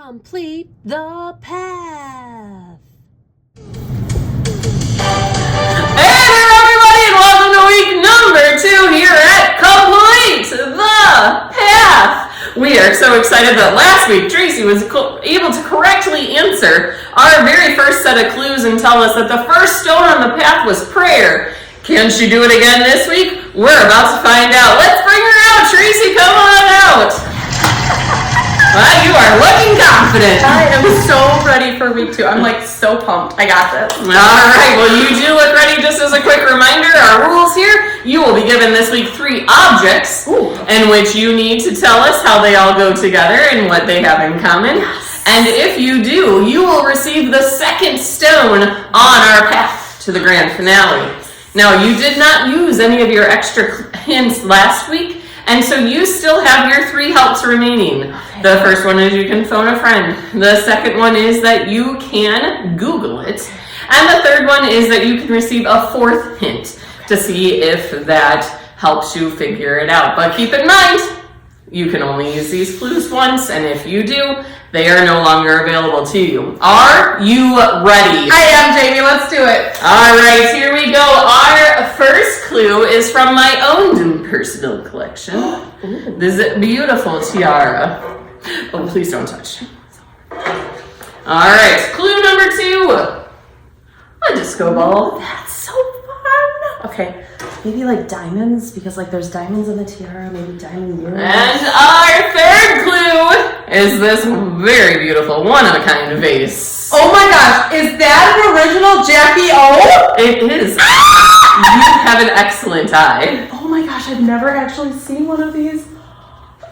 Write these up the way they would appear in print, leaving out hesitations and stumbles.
Complete the path. Hey there, everybody, and welcome to week number 2 here at Complete the Path. We are so excited that last week Tracy was able to correctly answer our very first set of clues and tell us that the first stone on the path was prayer. Can she do it again this week? We're about to find out. Let's bring her out. Tracy, come on out. Well, you are looking confident. I am so ready for week 2. I'm like so pumped. I got this. All right, well, you do look ready. Just as a quick reminder, our rules here, you will be given this week 3 objects in which you need to tell us how they all go together and what they have in common. Yes. And if you do, you will receive the second stone on our path to the grand finale. Now, you did not use any of your extra hints last week, and so you still have your 3 helps remaining. The first one is you can phone a friend. The second one is that you can Google it. And the third one is that you can receive a 4th hint to see if that helps you figure it out. But keep in mind, you can only use these clues once, and if you do, they are no longer available to you. Are you ready? I am, Jamie. Let's do it. All right, here we go. Our first clue is from my own personal collection. This beautiful tiara. Oh, please don't touch. All right, clue number 2. A disco ball. That's so fun. Okay, maybe like diamonds, because like there's diamonds in the tiara, maybe diamond earrings. And our third clue is this very beautiful one-of-a-kind vase. Oh my gosh, is that an original Jackie O? It is. You have an excellent eye. Oh my gosh, I've never actually seen one of these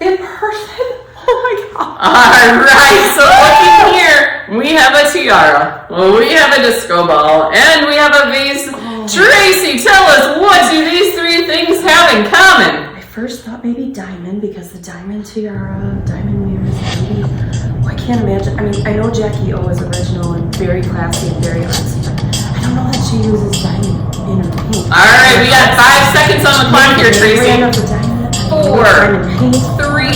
in person. Oh my god. All right, so looking here, we have a tiara, we have a disco ball, and we have a vase. Tracy, tell us, what do these 3 things have in common? I first thought maybe diamond, because the diamond tiara, diamond mirrors, maybe. Oh, I can't imagine. I mean, I know Jackie O is original and very classy and very artsy, but I don't know that she uses diamond in her paint. All right, we got 5 seconds on the clock here, Tracy. 4, 3,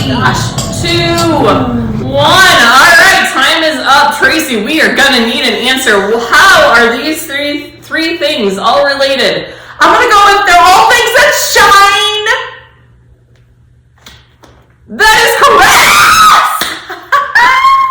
2, 1. All right, time is up. Tracy, we are going to need an answer. How are these three things all related? I'm going to go with they're all things that shine. That is correct!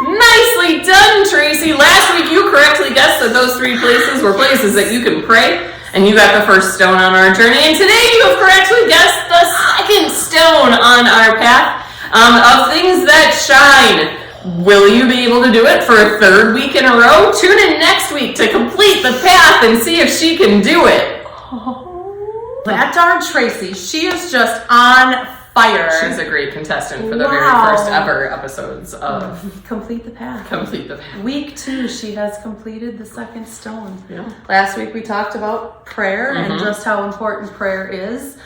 Nicely done, Tracy. Last week you correctly guessed that those 3 places were places that you can pray, and you got the first stone on our journey. And today you have correctly guessed the second stone on our path of things that shine. Will you be able to do it for a 3rd week in a row? Tune in next week to complete the path and see if she can do it. Oh, that darn Tracy. She is just on fire. She's a great contestant for the very first ever episodes of Complete the Path. Complete the Path. Week 2, she has completed the second stone. Yeah. Last week we talked about prayer and just how important prayer is.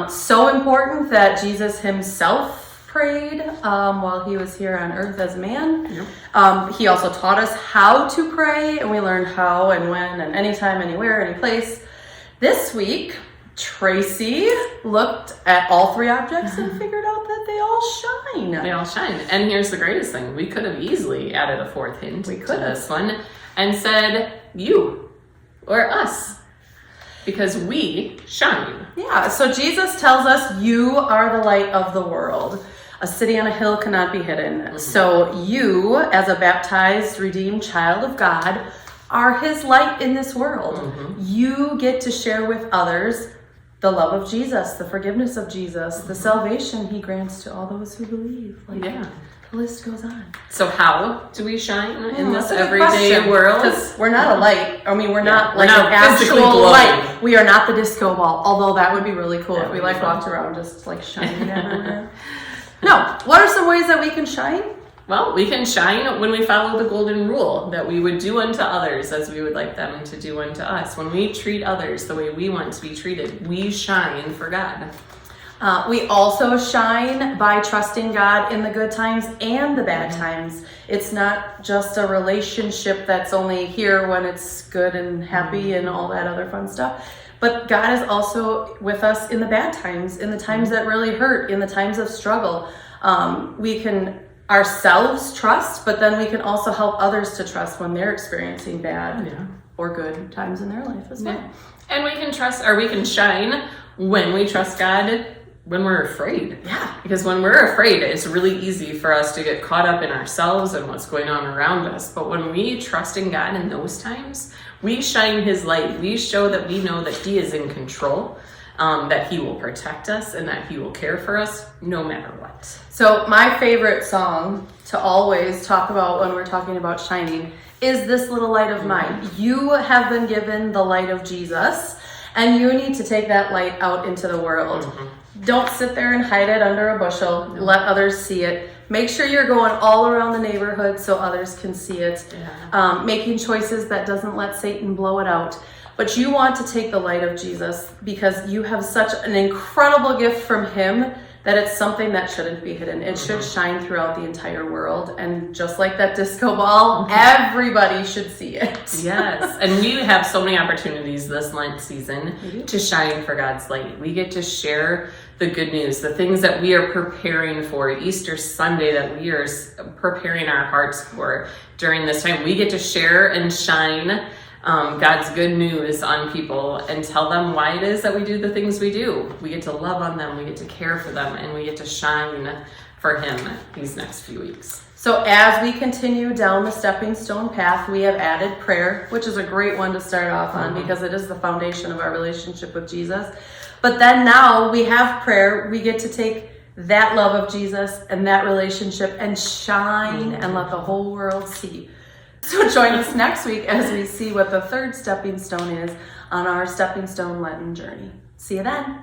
So important that Jesus himself prayed while he was here on earth as man. Yep. He also taught us how to pray, and we learned how and when and anytime, anywhere, any place. This week, Tracy looked at all 3 objects and figured out that they all shine. They all shine. And here's the greatest thing. We could have easily added a 4th hint to this one and said you or us, because we shine. Yeah, so Jesus tells us you are the light of the world. A city on a hill cannot be hidden. So you, as a baptized, redeemed child of God, are his light in this world. You get to share with others the love of Jesus, the forgiveness of Jesus, the salvation he grants to all those who believe. The list goes on. So how do we shine in this everyday world? Because we're not a light. I mean, we're not an actual light. We are not the disco ball. Although that would be really cool if we walked around just shining everywhere. No. What are some ways that we can shine? Well, we can shine when we follow the golden rule that we would do unto others as we would like them to do unto us. When we treat others the way we want to be treated, we shine for God. We also shine by trusting God in the good times and the bad times. It's not just a relationship that's only here when it's good and happy and all that other fun stuff. But God is also with us in the bad times, in the times that really hurt, in the times of struggle. ourselves trust, but then we can also help others to trust when they're experiencing bad or good times in their life as well. Yeah. And we can trust, or we can shine when we trust God when we're afraid. Yeah. Because when we're afraid, it's really easy for us to get caught up in ourselves and what's going on around us. But when we trust in God in those times, we shine his light. We show that we know that he is in control, that he will protect us and that he will care for us no matter what. So my favorite song to always talk about when we're talking about shining is This Little Light of Mine. You have been given the light of Jesus, and you need to take that light out into the world. Don't sit there and hide it under a bushel. Let others see it. Make sure you're going all around the neighborhood so others can see it. Making choices that doesn't let Satan blow it out. But you want to take the light of Jesus because you have such an incredible gift from him that it's something that shouldn't be hidden. It should shine throughout the entire world. And just like that disco ball, everybody should see it. Yes, and we have so many opportunities this Lent season to shine for God's light. We get to share the good news, the things that we are preparing for, Easter Sunday that we are preparing our hearts for during this time. We get to share and shine God's good news on people and tell them why it is that we do the things we do. We get to love on them, we get to care for them, and we get to shine for him these next few weeks. So as we continue down the stepping stone path, we have added prayer, which is a great one to start off on because it is the foundation of our relationship with Jesus. But then now we have prayer. We get to take that love of Jesus and that relationship and shine and let the whole world see. So join us next week as we see what the third stepping stone is on our Stepping Stone Lenten journey. See you then.